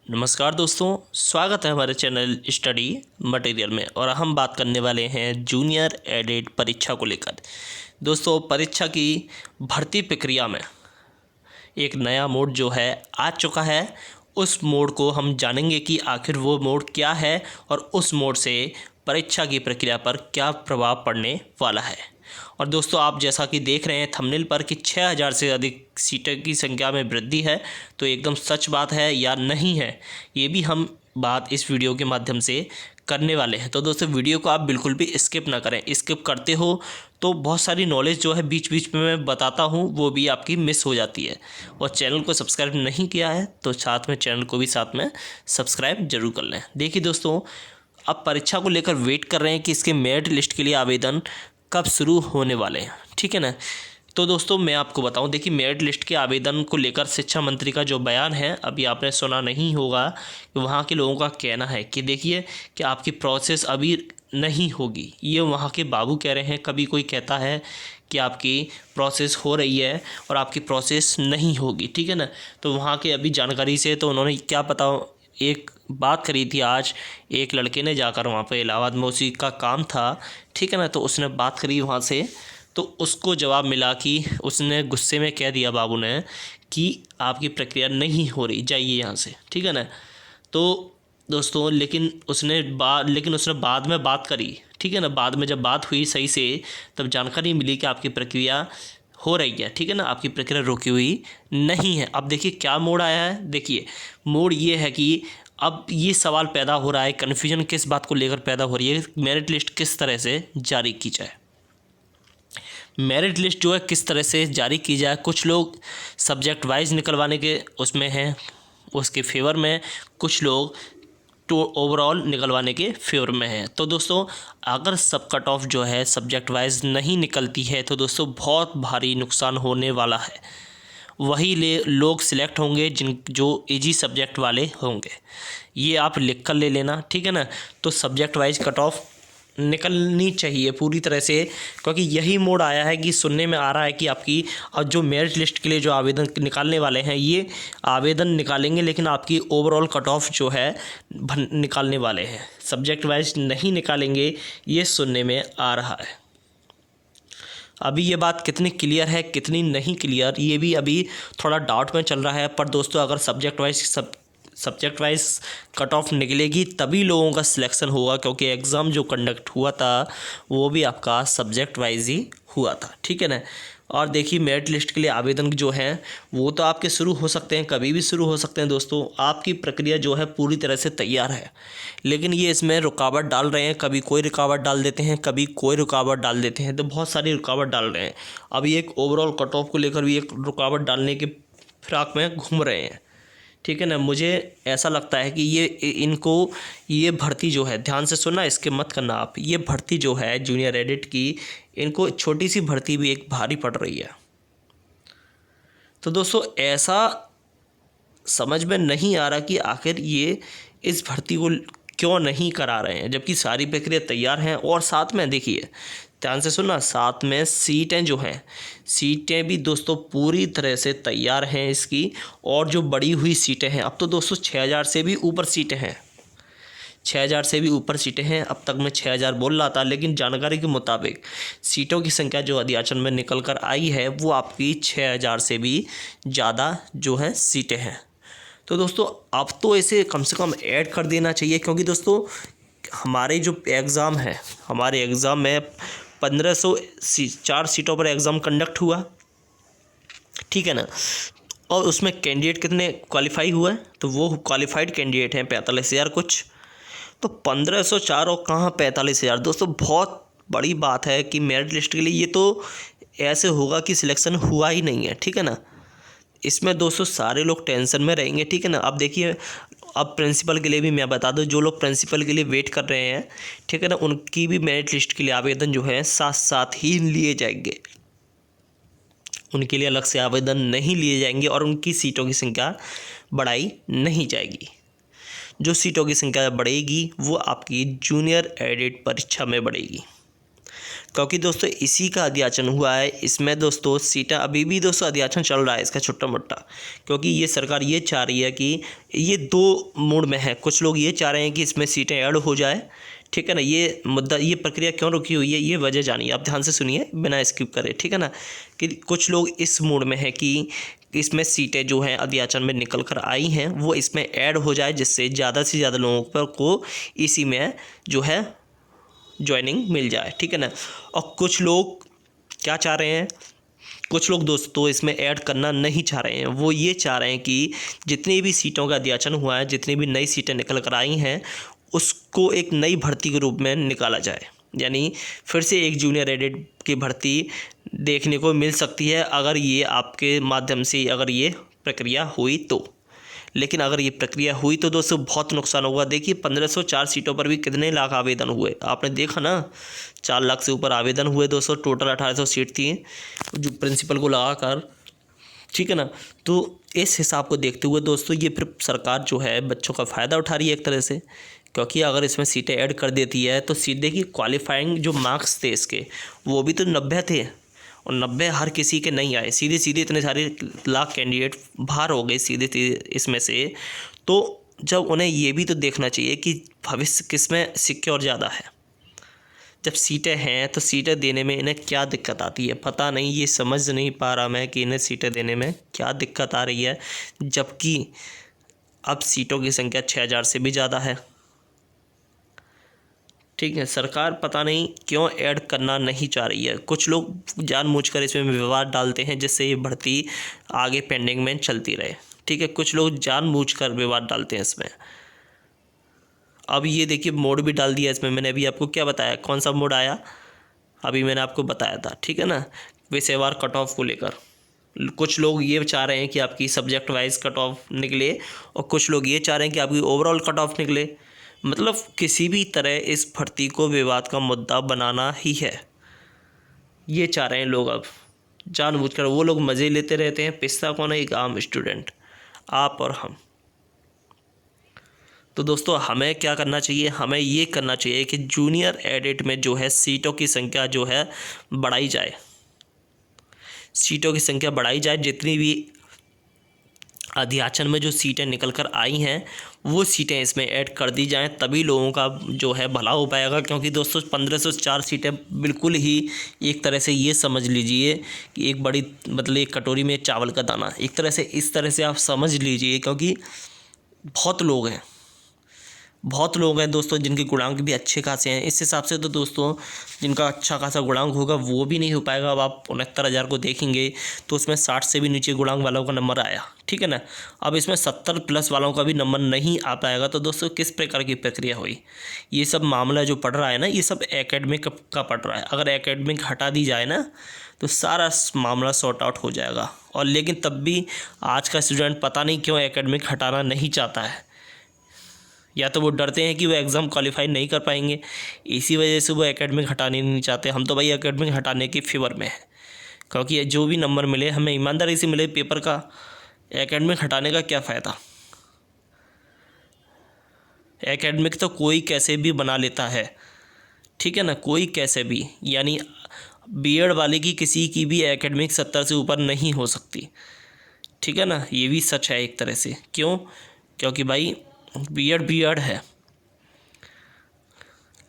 नमस्कार दोस्तों, स्वागत है हमारे चैनल स्टडी मटेरियल में। और हम बात करने वाले हैं जूनियर एडेड परीक्षा को लेकर। दोस्तों, परीक्षा की भर्ती प्रक्रिया में एक नया मोड जो है आ चुका है। उस मोड को हम जानेंगे कि आखिर वो मोड क्या है और उस मोड से परीक्षा की प्रक्रिया पर क्या प्रभाव पड़ने वाला है। और दोस्तों, आप जैसा कि देख रहे हैं थंबनेल पर कि 6000 से अधिक सीटों की संख्या में वृद्धि है, तो एकदम सच बात है या नहीं है, ये भी हम बात इस वीडियो के माध्यम से करने वाले हैं। तो दोस्तों, वीडियो को आप बिल्कुल भी स्किप ना करें। स्किप करते हो तो बहुत सारी नॉलेज जो है बीच बीच में मैं बताता हूँ वो भी आपकी मिस हो जाती है। और चैनल को सब्सक्राइब नहीं किया है तो साथ में चैनल को भी साथ में सब्सक्राइब जरूर कर लें। देखिए दोस्तों, अब परीक्षा को लेकर वेट कर रहे हैं कि इसके मेरिट लिस्ट के लिए आवेदन कब शुरू होने वाले हैं, ठीक है ना। तो दोस्तों, मैं आपको बताऊं, देखिए मेरिट लिस्ट के आवेदन को लेकर शिक्षा मंत्री का जो बयान है, अभी आपने सुना नहीं होगा कि वहाँ के लोगों का कहना है कि देखिए कि आपकी प्रोसेस अभी नहीं होगी। ये वहाँ के बाबू कह रहे हैं। कभी कोई कहता है कि आपकी प्रोसेस हो रही है और आपकी प्रोसेस नहीं होगी, ठीक है ना। तो वहाँ के अभी जानकारी से तो उन्होंने क्या पता, एक बात करी थी आज एक लड़के ने जाकर वहाँ पे इलाहाबाद में, उसी का काम था, ठीक है ना। तो उसने बात करी वहाँ से, तो उसको जवाब मिला कि उसने गुस्से में कह दिया बाबू ने कि आपकी प्रक्रिया नहीं हो रही, जाइए यहाँ से, ठीक है ना। तो दोस्तों, लेकिन उसने बाद में बात करी, ठीक है ना। बाद में जब बात हुई सही से, तब जानकारी मिली कि आपकी प्रक्रिया हो रही है, ठीक है ना। आपकी प्रक्रिया रुकी हुई नहीं है। अब देखिए क्या मोड़ आया है। देखिए मोड़ ये है कि अब ये सवाल पैदा हो रहा है, कन्फ्यूजन किस बात को लेकर पैदा हो रही है, मेरिट लिस्ट किस तरह से जारी की जाए। मेरिट लिस्ट जो है किस तरह से जारी की जाए। कुछ लोग सब्जेक्ट वाइज निकलवाने के उसमें हैं, उसके फेवर में, कुछ लोग तो ओवरऑल निकलवाने के फेवर में है। तो दोस्तों, अगर सब कट ऑफ जो है सब्जेक्ट वाइज नहीं निकलती है तो दोस्तों बहुत भारी नुकसान होने वाला है। वही लोग सिलेक्ट होंगे जो इजी सब्जेक्ट वाले होंगे। ये आप लिख कर ले लेना, ठीक है ना। तो सब्जेक्ट वाइज कट ऑफ निकलनी चाहिए पूरी तरह से, क्योंकि यही मोड आया है कि सुनने में आ रहा है कि आपकी और जो मेरिट लिस्ट के लिए जो आवेदन निकालने वाले हैं, ये आवेदन निकालेंगे लेकिन आपकी ओवरऑल कट ऑफ जो है निकालने वाले हैं, सब्जेक्ट वाइज नहीं निकालेंगे, ये सुनने में आ रहा है। अभी ये बात कितनी क्लियर है कितनी नहीं क्लियर, ये भी अभी थोड़ा डाउट में चल रहा है। पर दोस्तों, अगर सब्जेक्ट वाइज कट ऑफ निकलेगी तभी लोगों का सिलेक्शन होगा, क्योंकि एग्ज़ाम जो कंडक्ट हुआ था वो भी आपका सब्जेक्ट वाइज ही हुआ था, ठीक है ना। और देखिए मेरिट लिस्ट के लिए आवेदन जो हैं वो तो आपके शुरू हो सकते हैं, कभी भी शुरू हो सकते हैं। दोस्तों, आपकी प्रक्रिया जो है पूरी तरह से तैयार है, लेकिन ये इसमें रुकावट डाल रहे हैं। कभी कोई रुकावट डाल देते हैं, कभी कोई रुकावट डाल देते हैं, तो बहुत सारी रुकावट डाल रहे हैं। अभी एक ओवरऑल कट ऑफ को लेकर भी एक रुकावट डालने के फिराक में घूम रहे हैं, ठीक है ना। मुझे ऐसा लगता है कि ये भर्ती जो है, ध्यान से सुनना, इसके मत करना आप, ये भर्ती जो है जूनियर एडिट की, इनको छोटी सी भर्ती भी एक भारी पड़ रही है। तो दोस्तों, ऐसा समझ में नहीं आ रहा कि आखिर ये इस भर्ती को क्यों नहीं करा रहे हैं, जबकि सारी प्रक्रिया तैयार हैं। और साथ में देखिए, ध्यान से सुनना, साथ में सीटें जो हैं, सीटें भी दोस्तों पूरी तरह से तैयार हैं इसकी। और जो बढ़ी हुई सीटें हैं, अब तो दोस्तों 6000 से भी ऊपर सीटें हैं, 6000 से भी ऊपर सीटें हैं। अब तक मैं 6000 बोल रहा था, लेकिन जानकारी के मुताबिक सीटों की संख्या जो अध्याचन में निकल कर आई है वो आपकी 6000 से भी ज़्यादा जो है सीटें हैं। तो दोस्तों, अब तो इसे कम से कम ऐड कर देना चाहिए, क्योंकि दोस्तों हमारे जो एग्ज़ाम है, हमारे एग्ज़ाम में 1504 सीटों पर एग्ज़ाम कंडक्ट हुआ, ठीक है ना। और उसमें कैंडिडेट कितने क्वालिफाई हुए, तो वो क्वालिफाइड कैंडिडेट हैं 45,000 कुछ। तो 1504 और कहाँ 45,000, दोस्तों बहुत बड़ी बात है कि मेरिट लिस्ट के लिए ये तो ऐसे होगा कि सिलेक्शन हुआ ही नहीं है, ठीक है ना। इसमें दोस्तों सारे लोग टेंशन में रहेंगे, ठीक है ना। अब देखिए, अब प्रिंसिपल के लिए भी मैं बता दूं, जो लोग प्रिंसिपल के लिए वेट कर रहे हैं, ठीक है ना, उनकी भी मेरिट लिस्ट के लिए आवेदन जो है साथ साथ ही लिए जाएंगे। उनके लिए अलग से आवेदन नहीं लिए जाएंगे और उनकी सीटों की संख्या बढ़ाई नहीं जाएगी। जो सीटों की संख्या बढ़ेगी वो आपकी जूनियर एडिट परीक्षा में बढ़ेगी। क्योंकि दोस्तों इसी का अध्याचन हुआ है। इसमें दोस्तों सीटें अभी भी दोस्तों अध्याचन चल रहा है इसका छोटा मोटा, क्योंकि ये सरकार ये चाह रही है कि ये दो मोड में है। कुछ लोग ये चाह रहे हैं कि इसमें सीटें ऐड हो जाए, ठीक है ना। ये मुद्दा, ये प्रक्रिया क्यों रुकी हुई है, ये वजह जानिए, आप ध्यान से सुनिए बिना स्किप करे, ठीक है ना। कि कुछ लोग इस मोड में है कि इसमें सीटें जो हैं अध्याचन में निकल कर आई हैं वो इसमें ऐड हो जाए, जिससे ज़्यादा से ज़्यादा लोगों पर को इसी में जो है ज्वाइनिंग मिल जाए, ठीक है ना। और कुछ लोग क्या चाह रहे हैं, कुछ लोग दोस्तों इसमें ऐड करना नहीं चाह रहे हैं। वो ये चाह रहे हैं कि जितनी भी सीटों का अध्याचन हुआ है, जितनी भी नई सीटें निकल कर आई हैं, उसको एक नई भर्ती के रूप में निकाला जाए। यानी फिर से एक जूनियर एडिट की भर्ती देखने को मिल सकती है, अगर ये आपके माध्यम से अगर ये प्रक्रिया हुई तो। लेकिन अगर ये प्रक्रिया हुई तो दोस्तों बहुत नुकसान होगा। देखिए 1504 सीटों पर भी कितने लाख आवेदन हुए, आपने देखा ना। 4 लाख से ऊपर आवेदन हुए दोस्तों। टोटल 1800 सीट थी जो प्रिंसिपल को लगा कर, ठीक है ना। तो इस हिसाब को देखते हुए दोस्तों ये फिर सरकार जो है बच्चों का फ़ायदा उठा रही है एक तरह से, क्योंकि अगर इसमें सीटें ऐड कर देती है तो सीधे की क्वालिफाइंग जो मार्क्स थे इसके वो भी तो 90 थे, और 90 हर किसी के नहीं आए। सीधे सीधे इतने सारे लाख कैंडिडेट बाहर हो गए सीधे इसमें से। तो जब उन्हें ये भी तो देखना चाहिए कि भविष्य किस में सिक्योर ज़्यादा है। जब सीटें हैं तो सीटें देने में इन्हें क्या दिक्कत आती है, पता नहीं। ये समझ नहीं पा रहा मैं कि इन्हें सीटें देने में क्या दिक्कत आ रही है, जबकि अब सीटों की संख्या 6000 से भी ज़्यादा है, ठीक है। सरकार पता नहीं क्यों ऐड करना नहीं चाह रही है। कुछ लोग जानबूझकर इसमें विवाद डालते हैं जिससे ये भर्ती आगे पेंडिंग में चलती रहे, ठीक है। कुछ लोग जानबूझकर विवाद डालते हैं इसमें। अब ये देखिए मोड भी डाल दिया इसमें, मैंने अभी आपको क्या बताया, कौन सा मोड आया अभी मैंने आपको बताया था, ठीक है ना। विषयवार कट ऑफ को लेकर कुछ लोग ये चाह रहे हैं कि आपकी सब्जेक्ट वाइज कट ऑफ निकले, और कुछ लोग ये चाह रहे हैं कि आपकी ओवरऑल कट ऑफ निकले। मतलब किसी भी तरह इस भर्ती को विवाद का मुद्दा बनाना ही है, ये चाह रहे हैं लोग। अब जानबूझकर वो लोग मज़े लेते रहते हैं। पिस्ता कौन है, एक आम स्टूडेंट, आप और हम। तो दोस्तों हमें क्या करना चाहिए, हमें ये करना चाहिए कि जूनियर एडिट में जो है सीटों की संख्या जो है बढ़ाई जाए, सीटों की संख्या बढ़ाई जाए। जितनी भी अध्याचन में जो सीटें निकल कर आई हैं वो सीटें इसमें ऐड कर दी जाएं, तभी लोगों का जो है भला हो पाएगा। क्योंकि दोस्तों 1504 सीटें बिल्कुल ही एक तरह से ये समझ लीजिए कि एक बड़ी, मतलब एक कटोरी में चावल का दाना, एक तरह से इस तरह से आप समझ लीजिए। क्योंकि बहुत लोग हैं दोस्तों जिनके गुणांक भी अच्छे खासे हैं। इस हिसाब से तो दोस्तों जिनका अच्छा खासा गुणांक होगा वो भी नहीं हो पाएगा। अब आप 69,000 को देखेंगे तो उसमें 60 से भी नीचे गुणांक वालों का नंबर आया, ठीक है ना। अब इसमें 70 प्लस वालों का भी नंबर नहीं आ पाएगा। तो दोस्तों किस प्रकार की प्रक्रिया हुई, ये सब मामला जो पढ़ रहा है ना, ये सब एकेडमिक का पढ़ रहा है। अगर एकेडमिक हटा दी जाए ना तो सारा मामला सॉर्ट आउट हो जाएगा। और लेकिन तब भी आज का स्टूडेंट पता नहीं क्यों एकेडमिक हटाना नहीं चाहता है, या तो वो डरते हैं कि वो एग्ज़ाम क्वालिफाई नहीं कर पाएंगे, इसी वजह से वो एकेडमिक हटाने नहीं चाहते। हम तो भाई एकेडमिक हटाने के फेवर में हैं, क्योंकि जो भी नंबर मिले हमें ईमानदारी से मिले पेपर का, एकेडमिक हटाने का क्या फ़ायदा। एकेडमिक तो कोई कैसे भी बना लेता है, ठीक है ना, कोई कैसे भी। यानी बीएड वाले की किसी की भी एकेडमिक 70 से ऊपर नहीं हो सकती, ठीक है ना। ये भी सच है एक तरह से। क्यों, क्योंकि भाई बीएड है।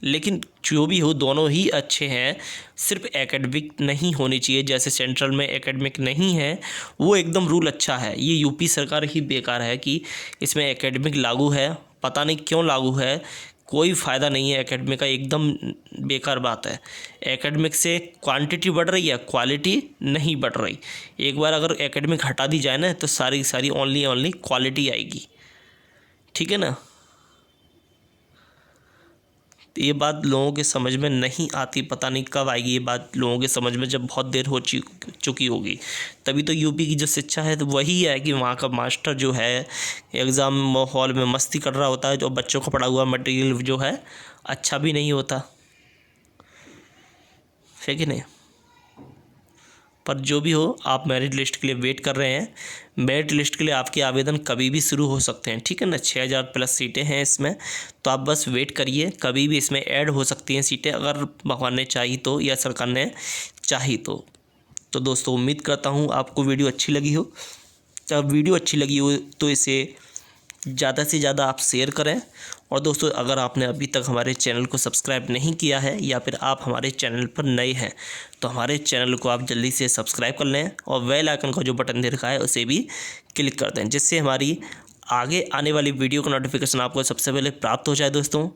लेकिन जो भी हो दोनों ही अच्छे हैं, सिर्फ एकेडमिक नहीं होनी चाहिए। जैसे सेंट्रल में एकेडमिक नहीं है वो एकदम रूल अच्छा है। ये यूपी सरकार ही बेकार है कि इसमें एकेडमिक लागू है, पता नहीं क्यों लागू है, कोई फ़ायदा नहीं है एकेडमिक का, एकदम बेकार बात है। एकेडमिक से क्वांटिटी बढ़ रही है, क्वालिटी नहीं बढ़ रही। एक बार अगर एकेडमिक हटा दी जाए ना तो सारी ओनली क्वालिटी आएगी, ठीक है ना। ये बात लोगों के समझ में नहीं आती, पता नहीं कब आएगी ये बात लोगों के समझ में, जब बहुत देर हो चुकी होगी। तभी तो यूपी की जो शिक्षा है तो वही है कि वहाँ का मास्टर जो है एग्ज़ाम हॉल में मस्ती कर रहा होता है, जो बच्चों को पढ़ा हुआ मटेरियल जो है अच्छा भी नहीं होता, है कि नहीं। पर जो भी हो, आप मेरिट लिस्ट के लिए वेट कर रहे हैं। मेरिट लिस्ट के लिए आपके आवेदन कभी भी शुरू हो सकते हैं, ठीक है ना। 6000 प्लस सीटें हैं इसमें, तो आप बस वेट करिए, कभी भी इसमें ऐड हो सकती हैं सीटें, अगर भगवान ने चाही तो या सरकार ने चाही तो दोस्तों उम्मीद करता हूँ आपको वीडियो अच्छी लगी हो। जब वीडियो अच्छी लगी हो तो इसे ज़्यादा से ज़्यादा आप शेयर करें। और दोस्तों अगर आपने अभी तक हमारे चैनल को सब्सक्राइब नहीं किया है या फिर आप हमारे चैनल पर नए हैं तो हमारे चैनल को आप जल्दी से सब्सक्राइब कर लें और बेल आइकन का जो बटन दे रखा है उसे भी क्लिक कर दें, जिससे हमारी आगे आने वाली वीडियो का नोटिफिकेशन आपको सबसे पहले प्राप्त हो जाए दोस्तों।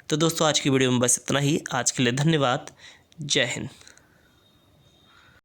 तो दोस्तों आज की वीडियो में बस इतना ही। आज के लिए धन्यवाद। जय हिंद।